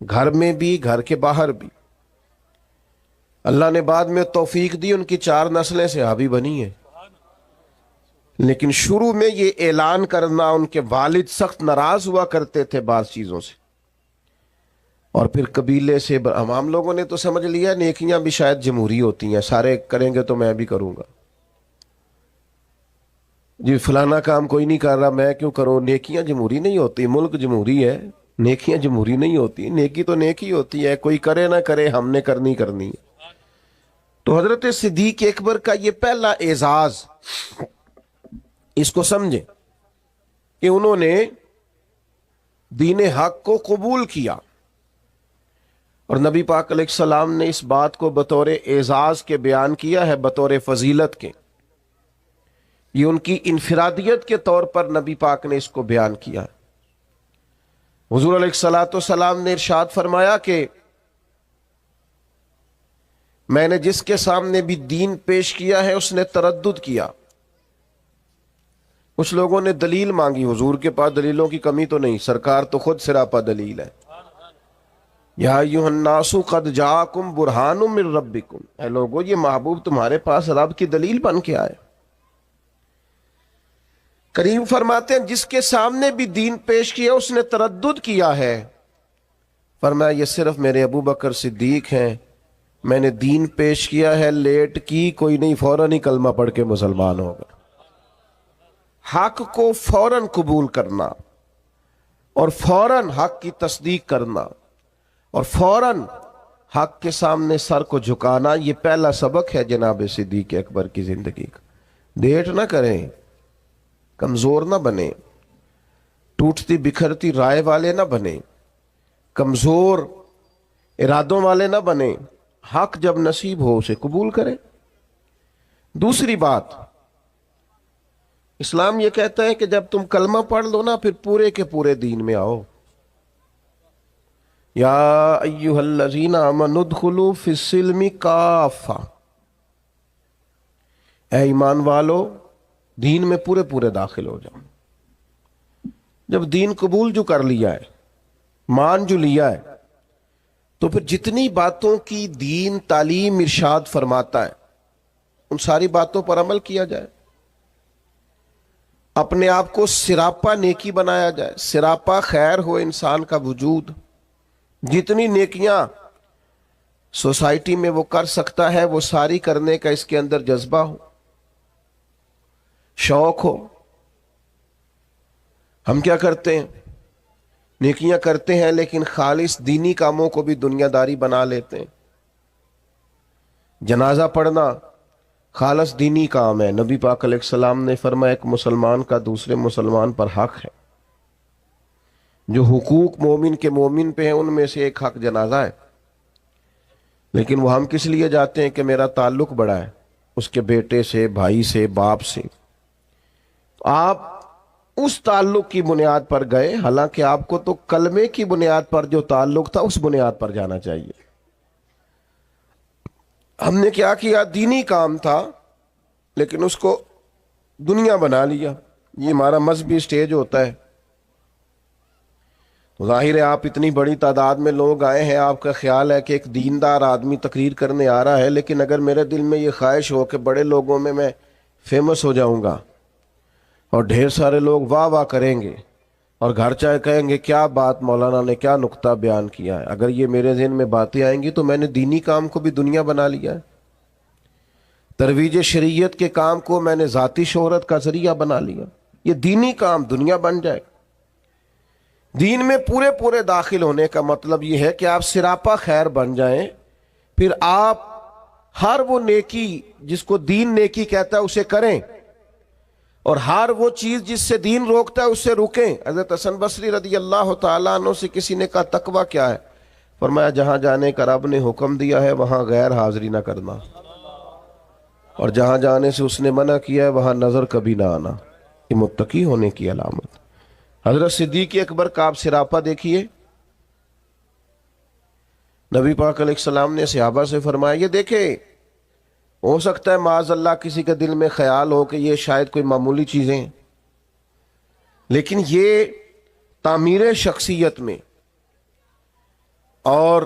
گھر میں بھی گھر کے باہر بھی. اللہ نے بعد میں توفیق دی، ان کی 4 نسلیں صحابی بنی ہیں، لیکن شروع میں یہ اعلان کرنا، ان کے والد سخت ناراض ہوا کرتے تھے بعض چیزوں سے، اور پھر قبیلے سے ہم لوگوں نے تو سمجھ لیا نیکیاں بھی شاید جمہوری ہوتی ہیں، سارے کریں گے تو میں بھی کروں گا، جی فلانا کام کوئی نہیں کر رہا میں کیوں کروں. نیکیاں جمہوری نہیں ہوتی، ملک جمہوری ہے، نیکیاں جمہوری نہیں ہوتی. نیکی تو نیکی ہوتی ہے، کوئی کرے نہ کرے ہم نے کرنی ہے. تو حضرت صدیق اکبر کا یہ پہلا اعزاز، اس کو سمجھیں کہ انہوں نے دین حق کو قبول کیا، اور نبی پاک علیہ السلام نے اس بات کو بطور اعزاز کے بیان کیا ہے، بطور فضیلت کے. یہ ان کی انفرادیت کے طور پر نبی پاک نے اس کو بیان کیا. حضور علیہ الصلوۃ والسلام نے ارشاد فرمایا کہ میں نے جس کے سامنے بھی دین پیش کیا ہے اس نے تردد کیا. کچھ لوگوں نے دلیل مانگی، حضور کے پاس دلیلوں کی کمی تو نہیں، سرکار تو خود سراپا دلیل ہے. یا ایھا الناس قد جاءکم برہان من ربکم، اے لوگو یہ محبوب تمہارے پاس رب کی دلیل بن کے آئے. کریم فرماتے ہیں جس کے سامنے بھی دین پیش کیا اس نے تردد کیا ہے. فرمایا یہ صرف میرے ابو بکر صدیق ہیں، میں نے دین پیش کیا ہے لیٹ کی کوئی نہیں، فوراً ہی کلمہ پڑھ کے مسلمان ہوگا. حق کو فوراً قبول کرنا، اور فوراً حق کی تصدیق کرنا، اور فوراً حق کے سامنے سر کو جھکانا، یہ پہلا سبق ہے جناب صدیق اکبر کی زندگی کا. ڈیٹ نہ کریں، کمزور نہ بنے، ٹوٹتی بکھرتی رائے والے نہ بنے، کمزور ارادوں والے نہ بنے. حق جب نصیب ہو اسے قبول کریں. دوسری بات، اسلام یہ کہتا ہے کہ جب تم کلمہ پڑھ لو نا پھر پورے کے پورے دین میں آؤ. یا ایھا الذین آمنوا ادخلوا فی السلم کافہ، اے ایمان والو دین میں پورے پورے داخل ہو جاؤ. جب دین قبول جو کر لیا ہے، مان جو لیا ہے، تو پھر جتنی باتوں کی دین تعلیم ارشاد فرماتا ہے ان ساری باتوں پر عمل کیا جائے. اپنے آپ کو سراپا نیکی بنایا جائے، سراپا خیر ہو انسان کا وجود. جتنی نیکیاں سوسائٹی میں وہ کر سکتا ہے وہ ساری کرنے کا اس کے اندر جذبہ ہو، شوق ہو. ہم کیا کرتے ہیں؟ نیکیاں کرتے ہیں لیکن خالص دینی کاموں کو بھی دنیا داری بنا لیتے ہیں. جنازہ پڑھنا خالص دینی کام ہے. نبی پاک علیہ السلام نے فرمایا ایک مسلمان کا دوسرے مسلمان پر حق ہے. جو حقوق مومن کے مومن پہ ہیں ان میں سے ایک حق جنازہ ہے، لیکن وہ ہم کس لیے جاتے ہیں کہ میرا تعلق بڑا ہے اس کے بیٹے سے، بھائی سے، باپ سے. آپ اس تعلق کی بنیاد پر گئے، حالانکہ آپ کو تو کلمے کی بنیاد پر جو تعلق تھا اس بنیاد پر جانا چاہیے. ہم نے کیا کیا؟ دینی کام تھا لیکن اس کو دنیا بنا لیا. یہ ہمارا مذہبی سٹیج ہوتا ہے. ظاہر ہے آپ اتنی بڑی تعداد میں لوگ آئے ہیں، آپ کا خیال ہے کہ ایک دیندار آدمی تقریر کرنے آ رہا ہے، لیکن اگر میرے دل میں یہ خواہش ہو کہ بڑے لوگوں میں فیمس ہو جاؤں گا اور ڈھیر سارے لوگ واہ واہ کریں گے اور گھر چاہے کہیں گے کیا بات مولانا نے کیا نقطہ بیان کیا ہے، اگر یہ میرے ذہن میں باتیں آئیں گی تو میں نے دینی کام کو بھی دنیا بنا لیا ہے. ترویج شریعت کے کام کو میں نے ذاتی شہرت کا ذریعہ بنا لیا. یہ دینی کام دنیا بن جائے. دین میں پورے پورے داخل ہونے کا مطلب یہ ہے کہ آپ سراپا خیر بن جائیں. پھر آپ ہر وہ نیکی جس کو دین نیکی کہتا ہے اسے کریں، اور ہر وہ چیز جس سے دین روکتا ہے اس سے رکیں. حضرت حسن بصری رضی اللہ تعالیٰ عنہ سے کسی نے کہا تقویٰ کیا ہے؟ فرمایا جہاں جانے کا رب نے حکم دیا ہے وہاں غیر حاضری نہ کرنا، اور جہاں جانے سے اس نے منع کیا ہے وہاں نظر کبھی نہ آنا. یہ متقی ہونے کی علامت. حضرت صدیق اکبر کا آپ سراپا دیکھیے. نبی پاک علیہ السلام نے صحابہ سے فرمایا یہ دیکھے، ہو سکتا ہے معاذ اللہ کسی کے دل میں خیال ہو کہ یہ شاید کوئی معمولی چیزیں ہیں، لیکن یہ تعمیر شخصیت میں، اور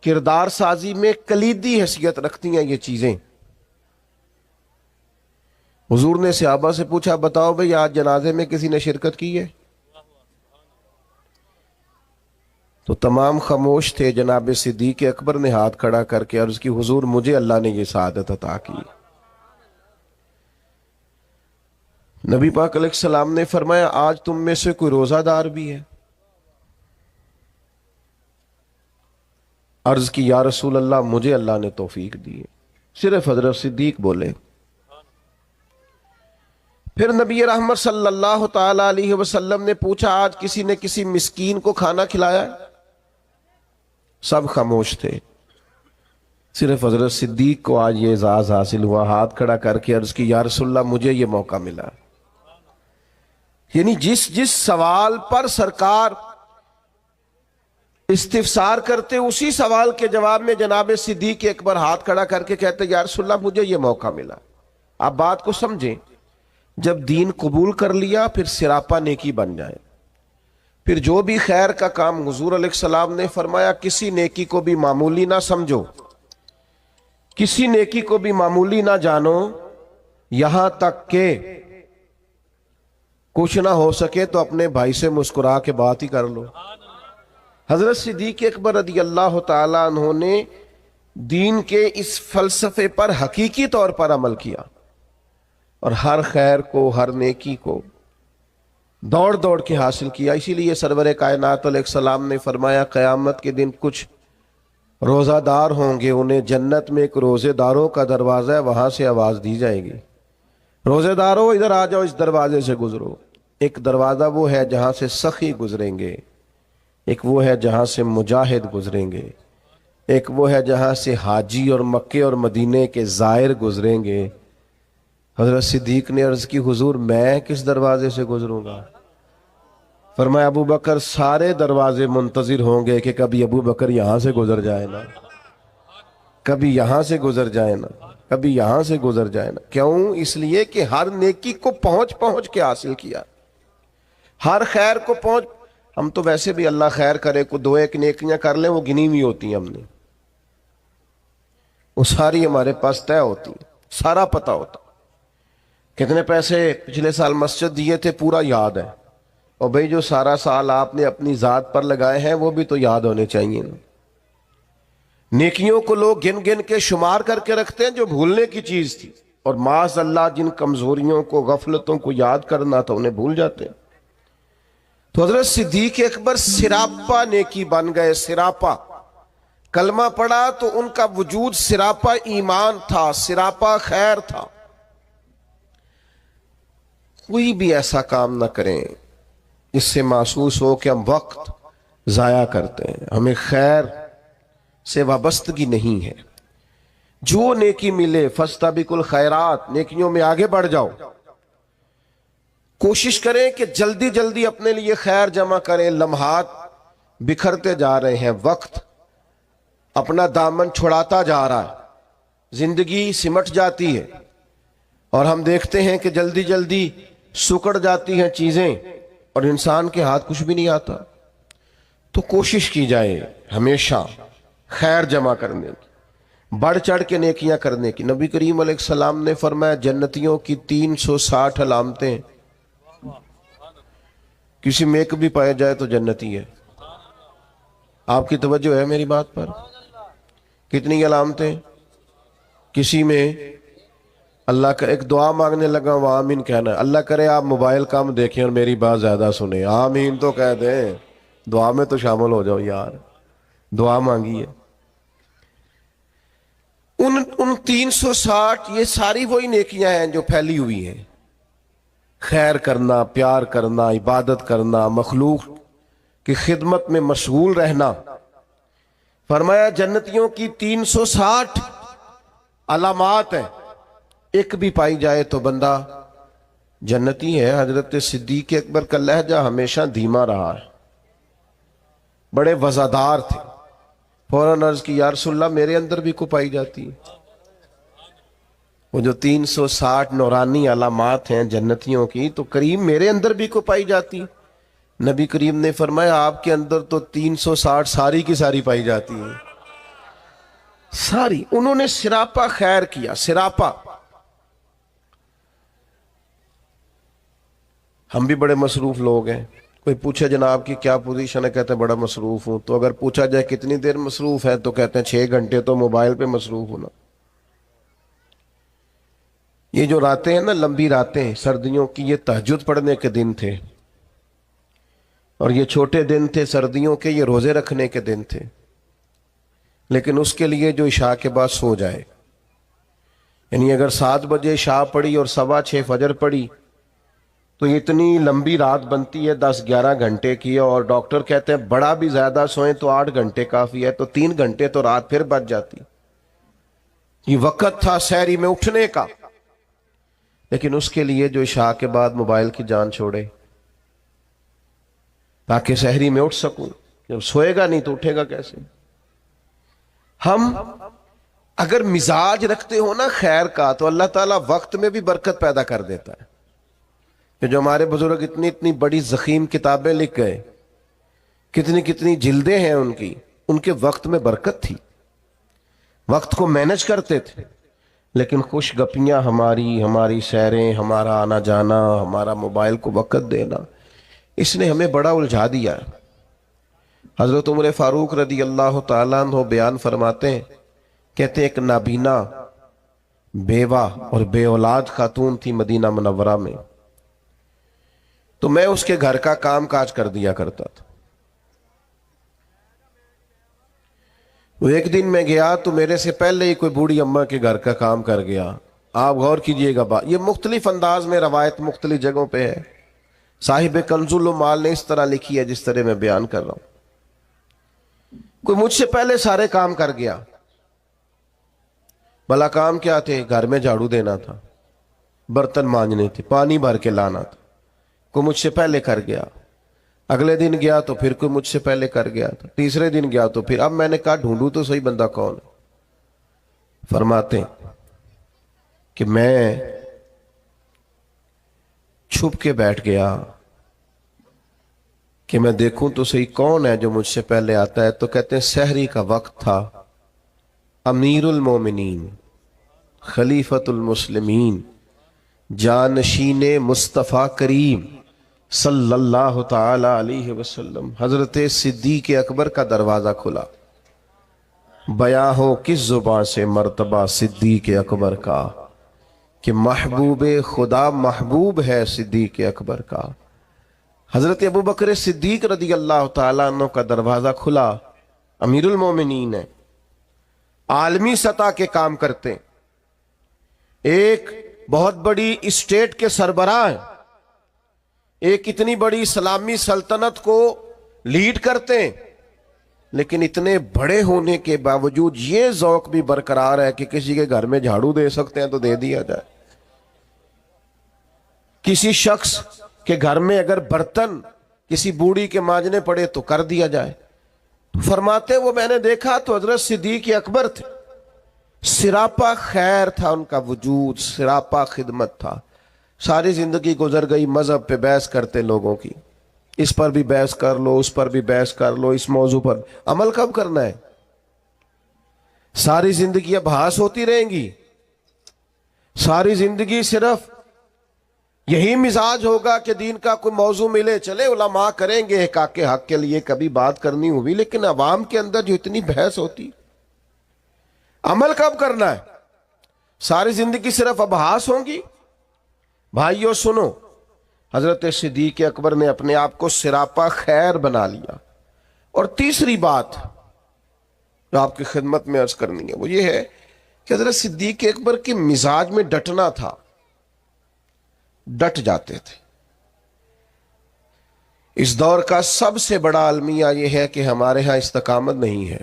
کردار سازی میں کلیدی حیثیت رکھتی ہیں یہ چیزیں. حضور نے صحابہ سے پوچھا بتاؤ بھئی آج جنازے میں کسی نے شرکت کی ہے؟ تو تمام خاموش تھے. جناب صدیق اکبر نے ہاتھ کھڑا کر کے عرض کی حضور مجھے اللہ نے یہ سعادت عطا کی. نبی پاک علیہ السلام نے فرمایا آج تم میں سے کوئی روزہ دار بھی ہے؟ عرض کی یا رسول اللہ مجھے اللہ نے توفیق دی ہے. صرف حضرت صدیق بولے. پھر نبی رحمت صلی اللہ تعالی علیہ وسلم نے پوچھا آج کسی نے کسی مسکین کو کھانا کھلایا ہے؟ سب خاموش تھے. صرف حضرت صدیق کو آج یہ اعزاز حاصل ہوا. ہاتھ کھڑا کر کے عرض کی یا رسول اللہ مجھے یہ موقع ملا. یعنی جس سوال پر سرکار استفسار کرتے اسی سوال کے جواب میں جناب صدیق اکبر ہاتھ کھڑا کر کے کہتے یا رسول اللہ مجھے یہ موقع ملا. آپ بات کو سمجھیں. جب دین قبول کر لیا پھر سراپا نیکی بن جائے. پھر جو بھی خیر کا کام حضور علیہ السلام نے فرمایا کسی نیکی کو بھی معمولی نہ سمجھو, کسی نیکی کو بھی معمولی نہ جانو, یہاں تک کہ کچھ نہ ہو سکے تو اپنے بھائی سے مسکرا کے بات ہی کر لو. حضرت صدیق اکبر رضی اللہ تعالیٰ عنہ نے دین کے اس فلسفے پر حقیقی طور پر عمل کیا اور ہر خیر کو ہر نیکی کو دوڑ دوڑ کے حاصل کیا. اسی لیے سرور کائنات علیہ السلام نے فرمایا قیامت کے دن کچھ روزہ دار ہوں گے, انہیں جنت میں ایک روزے داروں کا دروازہ ہے وہاں سے آواز دی جائے گی روزے داروں ادھر آ جاؤ اس دروازے سے گزرو. ایک دروازہ وہ ہے جہاں سے سخی گزریں گے, ایک وہ ہے جہاں سے مجاہد گزریں گے, ایک وہ ہے جہاں سے حاجی اور مکے اور مدینے کے زائر گزریں گے. حضرت صدیق نے عرض کی حضور میں کس دروازے سے گزروں گا؟ فرمایا ابو بکر سارے دروازے منتظر ہوں گے کہ کبھی ابو بکر یہاں سے گزر جائے نا, کبھی یہاں سے گزر جائے نا, کبھی یہاں سے گزر جائے نا. کیوں؟ اس لیے کہ ہر نیکی کو پہنچ کے حاصل کیا, ہر خیر کو پہنچ. ہم تو ویسے بھی اللہ خیر کرے کو دو ایک نیکیاں کر لیں وہ گنی ہوئی ہوتی ہیں, ہم نے وہ ساری ہمارے پاس طے ہوتی ہیں, سارا پتہ ہوتا. کتنے پیسے پچھلے سال مسجد دیے تھے پورا یاد ہے, اور بھئی جو سارا سال آپ نے اپنی ذات پر لگائے ہیں وہ بھی تو یاد ہونے چاہیے نا. نیکیوں کو لوگ گن گن کے شمار کر کے رکھتے ہیں جو بھولنے کی چیز تھی, اور معاذ اللہ جن کمزوریوں کو غفلتوں کو یاد کرنا تھا انہیں بھول جاتے ہیں. تو حضرت صدیق اکبر سراپا نیکی بن گئے. سراپا کلمہ پڑھا تو ان کا وجود سراپا ایمان تھا, سراپا خیر تھا. کوئی بھی ایسا کام نہ کریں اس سے محسوس ہو کہ ہم وقت ضائع کرتے ہیں, ہمیں خیر سے وابستگی نہیں ہے. جو نیکی ملے فاستبقوا الخیرات, نیکیوں میں آگے بڑھ جاؤ. کوشش کریں کہ جلدی جلدی اپنے لیے خیر جمع کریں. لمحات بکھرتے جا رہے ہیں, وقت اپنا دامن چھڑاتا جا رہا ہے, زندگی سمٹ جاتی ہے اور ہم دیکھتے ہیں کہ جلدی جلدی سکڑ جاتی ہیں چیزیں اور انسان کے ہاتھ کچھ بھی نہیں آتا. تو کوشش کی جائے ہمیشہ خیر جمع کرنے کی, بڑھ چڑھ کے نیکیاں کرنے کی. نبی کریم علیہ السلام نے فرمایا جنتیوں کی 360 علامتیں, کسی میں ایک بھی پایا جائے تو جنتی ہے. آپ کی توجہ ہے میری بات پر؟ کتنی علامتیں؟ کسی میں اللہ کا ایک دعا مانگنے لگا وہ آمین کہنا ہے. اللہ کرے آپ موبائل کم دیکھیں اور میری بات زیادہ سنیں, آمین تو کہہ دیں, دعا میں تو شامل ہو جاؤ یار, دعا مانگی ہے. ان 360 یہ ساری وہی نیکیاں ہیں جو پھیلی ہوئی ہیں. خیر کرنا, پیار کرنا, عبادت کرنا, مخلوق کی خدمت میں مشغول رہنا. فرمایا جنتیوں کی 360 علامات ہیں, ایک بھی پائی جائے تو بندہ جنتی ہے. حضرت صدیق اکبر کا لہجہ ہمیشہ دھیما رہا ہے, بڑے وزادار تھے. فوراً عرض کی یا رسول اللہ میرے اندر بھی کو پائی جاتی ہے. وہ جو 360 نورانی علامات ہیں جنتیوں کی تو کریم میرے اندر بھی کو پائی جاتی. نبی کریم نے فرمایا آپ کے اندر تو 360 ساری کی ساری پائی جاتی ہیں، ساری. انہوں نے سراپا خیر کیا، سراپا. ہم بھی بڑے مصروف لوگ ہیں. کوئی پوچھے جناب کی کیا پوزیشن ہے، کہتے ہیں بڑا مصروف ہوں. تو اگر پوچھا جائے کتنی دیر مصروف ہے تو کہتے ہیں 6 گھنٹے تو موبائل پہ مصروف ہونا. یہ جو راتیں ہیں نا، لمبی راتیں سردیوں کی، یہ تہجد پڑھنے کے دن تھے، اور یہ چھوٹے دن تھے سردیوں کے، یہ روزے رکھنے کے دن تھے. لیکن اس کے لیے جو عشاء کے بعد سو جائے، یعنی اگر 7 بجے عشاء پڑھی اور 6:15 فجر پڑھی تو اتنی لمبی رات بنتی ہے 10-11 گھنٹے کی. اور ڈاکٹر کہتے ہیں بڑا بھی زیادہ سوئیں تو 8 گھنٹے کافی ہے، تو 3 گھنٹے تو رات پھر بچ جاتی. یہ وقت تھا سحری میں اٹھنے کا، لیکن اس کے لیے جو عشاء کے بعد موبائل کی جان چھوڑے تاکہ سحری میں اٹھ سکوں. جب سوئے گا نہیں تو اٹھے گا کیسے؟ ہم اگر مزاج رکھتے ہو نا خیر کا تو اللہ تعالیٰ وقت میں بھی برکت پیدا کر دیتا ہے. کہ جو ہمارے بزرگ اتنی اتنی بڑی ضخیم کتابیں لکھ گئے، کتنی کتنی جلدیں ہیں ان کے وقت میں برکت تھی، وقت کو مینج کرتے تھے. لیکن خوش گپیاں ہماری سیریں، ہمارا آنا جانا، ہمارا موبائل کو وقت دینا، اس نے ہمیں بڑا الجھا دیا ہے. حضرت عمر فاروق رضی اللہ تعالیٰ عنہ بیان فرماتے ہیں، کہتے ہیں ایک نابینا بیوہ اور بے اولاد خاتون تھی مدینہ منورہ میں. تو میں اس کے گھر کا کام کاج کر دیا کرتا تھا. وہ ایک دن میں گیا تو میرے سے پہلے ہی کوئی بوڑھی اماں کے گھر کا کام کر گیا. آپ غور کیجئے گا، یہ مختلف انداز میں روایت مختلف جگہوں پہ ہے. صاحب کنز المال نے اس طرح لکھی ہے جس طرح میں بیان کر رہا ہوں. کوئی مجھ سے پہلے سارے کام کر گیا. بھلا کام کیا تھے؟ گھر میں جھاڑو دینا تھا، برتن مانجنے تھے، پانی بھر کے لانا تھا. کوئی مجھ سے پہلے کر گیا. اگلے دن گیا تو پھر کوئی مجھ سے پہلے کر گیا تھا. تیسرے دن گیا تو پھر. اب میں نے کہا ڈھونڈوں تو صحیح بندہ کون ہے. فرماتے ہیں کہ میں چھپ کے بیٹھ گیا کہ میں دیکھوں تو صحیح کون ہے جو مجھ سے پہلے آتا ہے. تو کہتے ہیں سحری کا وقت تھا. امیر المومنین، خلیفۃ المسلمین، جانشین مصطفیٰ کریم صلی اللہ تعالی علیہ وسلم حضرت صدیق اکبر کا دروازہ کھلا. بیاں ہو کس زبان سے مرتبہ صدیق اکبر کا، کہ محبوب خدا محبوب ہے صدیق اکبر کا. حضرت ابو بکر صدیق رضی اللہ تعالیٰ عنہ کا دروازہ کھلا. امیر المومنین ہے، عالمی سطح کے کام کرتے ہیں، ایک بہت بڑی اسٹیٹ کے سربراہ ہیں، ایک اتنی بڑی اسلامی سلطنت کو لیڈ کرتے ہیں. لیکن اتنے بڑے ہونے کے باوجود یہ ذوق بھی برقرار ہے کہ کسی کے گھر میں جھاڑو دے سکتے ہیں تو دے دیا جائے. کسی شخص کے گھر میں اگر برتن کسی بوڑھی کے مانجنے پڑے تو کر دیا جائے. فرماتے وہ میں نے دیکھا تو حضرت صدیق اکبر تھے. سراپا خیر تھا ان کا وجود، سراپا خدمت تھا. ساری زندگی گزر گئی مذہب پہ بحث کرتے لوگوں کی، اس پر بھی بحث کر لو، اس پر بھی بحث کر لو، اس موضوع پر عمل کب کرنا ہے؟ ساری زندگی اب بحث ہوتی رہیں گی؟ ساری زندگی صرف یہی مزاج ہوگا کہ دین کا کوئی موضوع ملے چلے علماء کریں گے حقاق کے حق کے لیے کبھی بات کرنی ہوئی، لیکن عوام کے اندر جو اتنی بحث ہوتی، عمل کب کرنا ہے؟ ساری زندگی صرف ابحاث ہوں گی؟ بھائیو سنو، حضرت صدیق اکبر نے اپنے آپ کو سراپا خیر بنا لیا. اور تیسری بات جو آپ کی خدمت میں عرض کرنی ہے وہ یہ ہے کہ حضرت صدیق اکبر کے مزاج میں ڈٹنا تھا، ڈٹ جاتے تھے. اس دور کا سب سے بڑا المیہ یہ ہے کہ ہمارے ہاں استقامت نہیں ہے.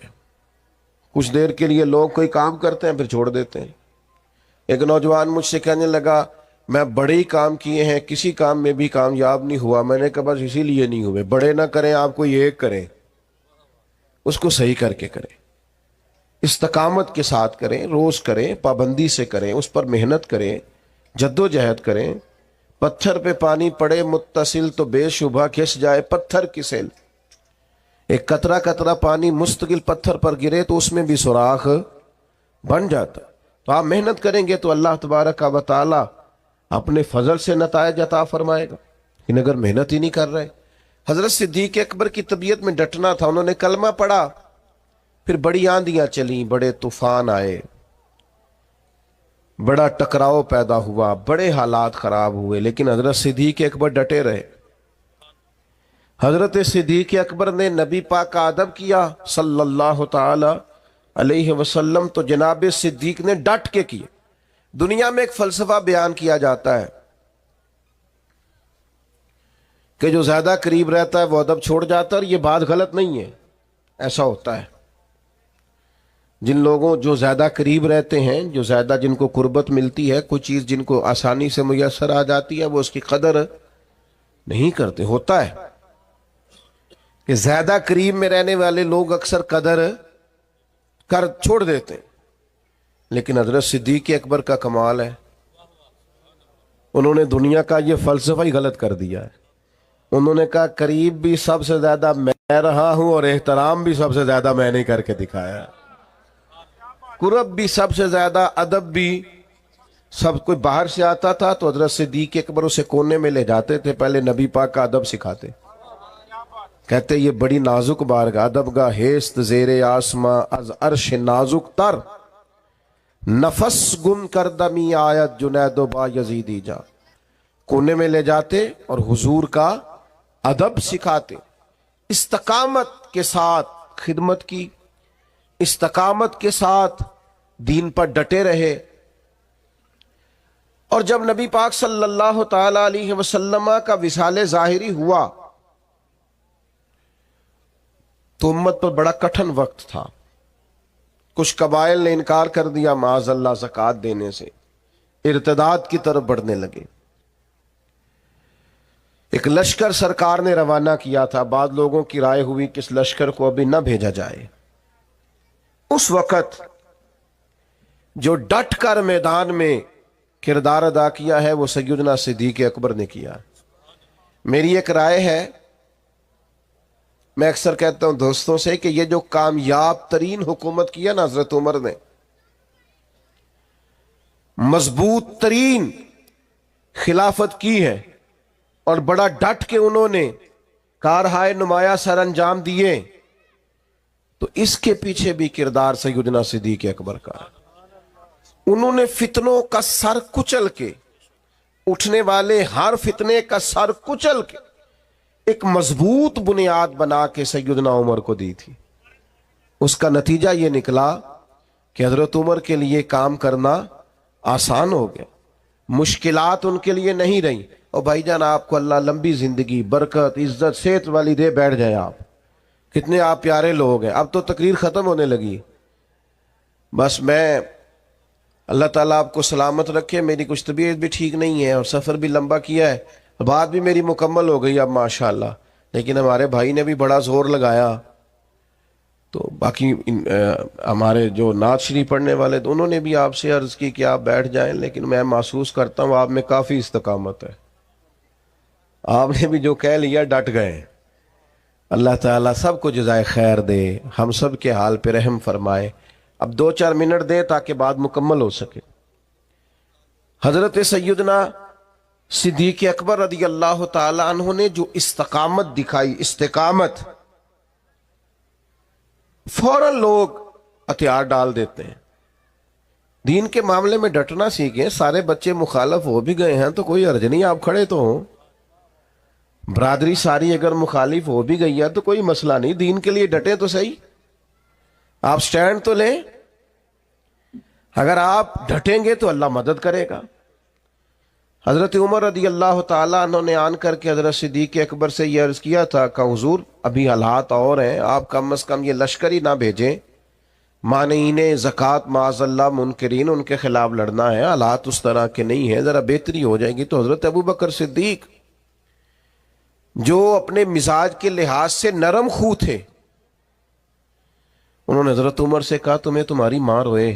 کچھ دیر کے لیے لوگ کوئی کام کرتے ہیں پھر چھوڑ دیتے ہیں. ایک نوجوان مجھ سے کہنے لگا میں بڑے ہی کام کیے ہیں، کسی کام میں بھی کامیاب نہیں ہوا. میں نے کہا بس اسی لیے نہیں ہوئے. بڑے نہ کریں آپ، کوئی ایک کریں، اس کو صحیح کر کے کریں، استقامت کے ساتھ کریں، روز کریں، پابندی سے کریں، اس پر محنت کریں، جد و جہد کریں. پتھر پہ پانی پڑے متصل تو بے شبہ کھس جائے پتھر کی سیل. ایک قطرہ قطرہ پانی مستقل پتھر پر گرے تو اس میں بھی سوراخ بن جاتا. تو آپ محنت کریں گے تو اللہ تبارک و تعالی اپنے فضل سے نتائج عطا فرمائے گا. لیکن اگر محنت ہی نہیں کر رہے. حضرت صدیق اکبر کی طبیعت میں ڈٹنا تھا. انہوں نے کلمہ پڑھا, پھر بڑی آندیاں چلیں, بڑے طوفان آئے, بڑا ٹکراؤ پیدا ہوا, بڑے حالات خراب ہوئے, لیکن حضرت صدیق اکبر ڈٹے رہے. حضرت صدیق اکبر نے نبی پاک کا ادب کیا صلی اللہ تعالی علیہ وسلم, تو جناب صدیق نے ڈٹ کے کیے. دنیا میں ایک فلسفہ بیان کیا جاتا ہے کہ جو زیادہ قریب رہتا ہے وہ ادب چھوڑ جاتا ہے, اور یہ بات غلط نہیں ہے, ایسا ہوتا ہے. جن لوگوں جو زیادہ قریب رہتے ہیں, جو زیادہ جن کو قربت ملتی ہے, کوئی چیز جن کو آسانی سے میسر آ جاتی ہے, وہ اس کی قدر نہیں کرتے. ہوتا ہے کہ زیادہ قریب میں رہنے والے لوگ اکثر قدر کر چھوڑ دیتے ہیں. لیکن حضرت صدیق اکبر کا کمال ہے, انہوں نے دنیا کا یہ فلسفہ ہی غلط کر دیا ہے. انہوں نے کہا قریب بھی سب سے زیادہ میں رہا ہوں اور احترام بھی سب سے زیادہ میں نے کر کے دکھایا. قرب بھی سب سے زیادہ, ادب بھی. سب کوئی باہر سے آتا تھا تو حضرت صدیق اکبر اسے کونے میں لے جاتے تھے, پہلے نبی پاک کا ادب سکھاتے. کہتے یہ بڑی نازک بارگاہ, ادب گاہ ہیست زیر آسماں, از عرش نازک تر, نفس گم کردمی آیت جنید و با یزیدی جا. کونے میں لے جاتے اور حضور کا ادب سکھاتے. استقامت کے ساتھ خدمت کی, استقامت کے ساتھ دین پر ڈٹے رہے. اور جب نبی پاک صلی اللہ تعالی علیہ وسلم کا وصال ظاہری ہوا تو امت پر بڑا کٹھن وقت تھا. کچھ قبائل نے انکار کر دیا معاذ اللہ زکوٰۃ دینے سے, ارتداد کی طرف بڑھنے لگے. ایک لشکر سرکار نے روانہ کیا تھا, بعض لوگوں کی رائے ہوئی کہ اس لشکر کو ابھی نہ بھیجا جائے. اس وقت جو ڈٹ کر میدان میں کردار ادا کیا ہے وہ سیدنا صدیق اکبر نے کیا. میری ایک رائے ہے, میں اکثر کہتا ہوں دوستوں سے کہ یہ جو کامیاب ترین حکومت کیا نا حضرت عمر نے, مضبوط ترین خلافت کی ہے, اور بڑا ڈٹ کے انہوں نے کارہائے نمایاں سر انجام دیے, تو اس کے پیچھے بھی کردار سیدنا صدیق اکبر کا. انہوں نے فتنوں کا سر کچل کے, اٹھنے والے ہر فتنے کا سر کچل کے ایک مضبوط بنیاد بنا کے سیدنا عمر کو دی تھی. اس کا نتیجہ یہ نکلا کہ حضرت عمر کے لیے کام کرنا آسان ہو گیا, مشکلات ان کے لیے نہیں رہی. اور بھائی جان آپ کو اللہ لمبی زندگی, برکت, عزت, صحت والی دے, بیٹھ جائیں آپ. کتنے آپ پیارے لوگ ہیں. اب تو تقریر ختم ہونے لگی. بس میں اللہ تعالیٰ آپ کو سلامت رکھے, میری کچھ طبیعت بھی ٹھیک نہیں ہے اور سفر بھی لمبا کیا ہے, بات بھی میری مکمل ہو گئی اب ماشاءاللہ. لیکن ہمارے بھائی نے بھی بڑا زور لگایا, تو باقی ہمارے جو نعت شریف پڑھنے والے تو انہوں نے بھی آپ سے عرض کی کہ آپ بیٹھ جائیں, لیکن میں محسوس کرتا ہوں آپ میں کافی استقامت ہے. آپ نے بھی جو کہہ لیا ڈٹ گئے. اللہ تعالیٰ سب کو جزائے خیر دے, ہم سب کے حال پہ رحم فرمائے. اب 2-4 منٹ دے تاکہ بات مکمل ہو سکے. حضرت سیدنا صدیق اکبر رضی اللہ تعالی عنہ نے جو استقامت دکھائی, استقامت, فوراً لوگ ہتھیار ڈال دیتے ہیں. دین کے معاملے میں ڈٹنا سیکھیں. سارے بچے مخالف ہو بھی گئے ہیں تو کوئی حرج نہیں, آپ کھڑے تو ہوں. برادری ساری اگر مخالف ہو بھی گئی ہے تو کوئی مسئلہ نہیں, دین کے لیے ڈٹے تو صحیح, آپ سٹینڈ تو لیں. اگر آپ ڈٹیں گے تو اللہ مدد کرے گا. حضرت عمر رضی اللہ تعالیٰ عنہ نے آن کر کے حضرت صدیق اکبر سے یہ عرض کیا تھا کہ حضور ابھی حالات اور ہیں, آپ کم از کم یہ لشکر ہی نہ بھیجیں. مانعین زکوٰۃ معاذ اللہ منکرین, ان کے خلاف لڑنا ہے, حالات اس طرح کے نہیں ہیں, ذرا بہتری ہو جائے گی. تو حضرت ابو بکر صدیق جو اپنے مزاج کے لحاظ سے نرم خو تھے, انہوں نے حضرت عمر سے کہا تمہیں تمہاری ماں روئے,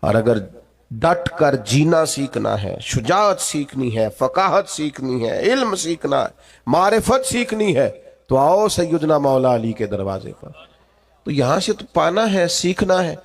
اور اگر ڈٹ کر جینا سیکھنا ہے، شجاعت سیکھنی ہے، فقاہت سیکھنی ہے، علم سیکھنا ہے، معرفت سیکھنی ہے، تو آؤ سیدنا مولا علی کے دروازے پر۔ تو یہاں سے تو پانا ہے، سیکھنا ہے۔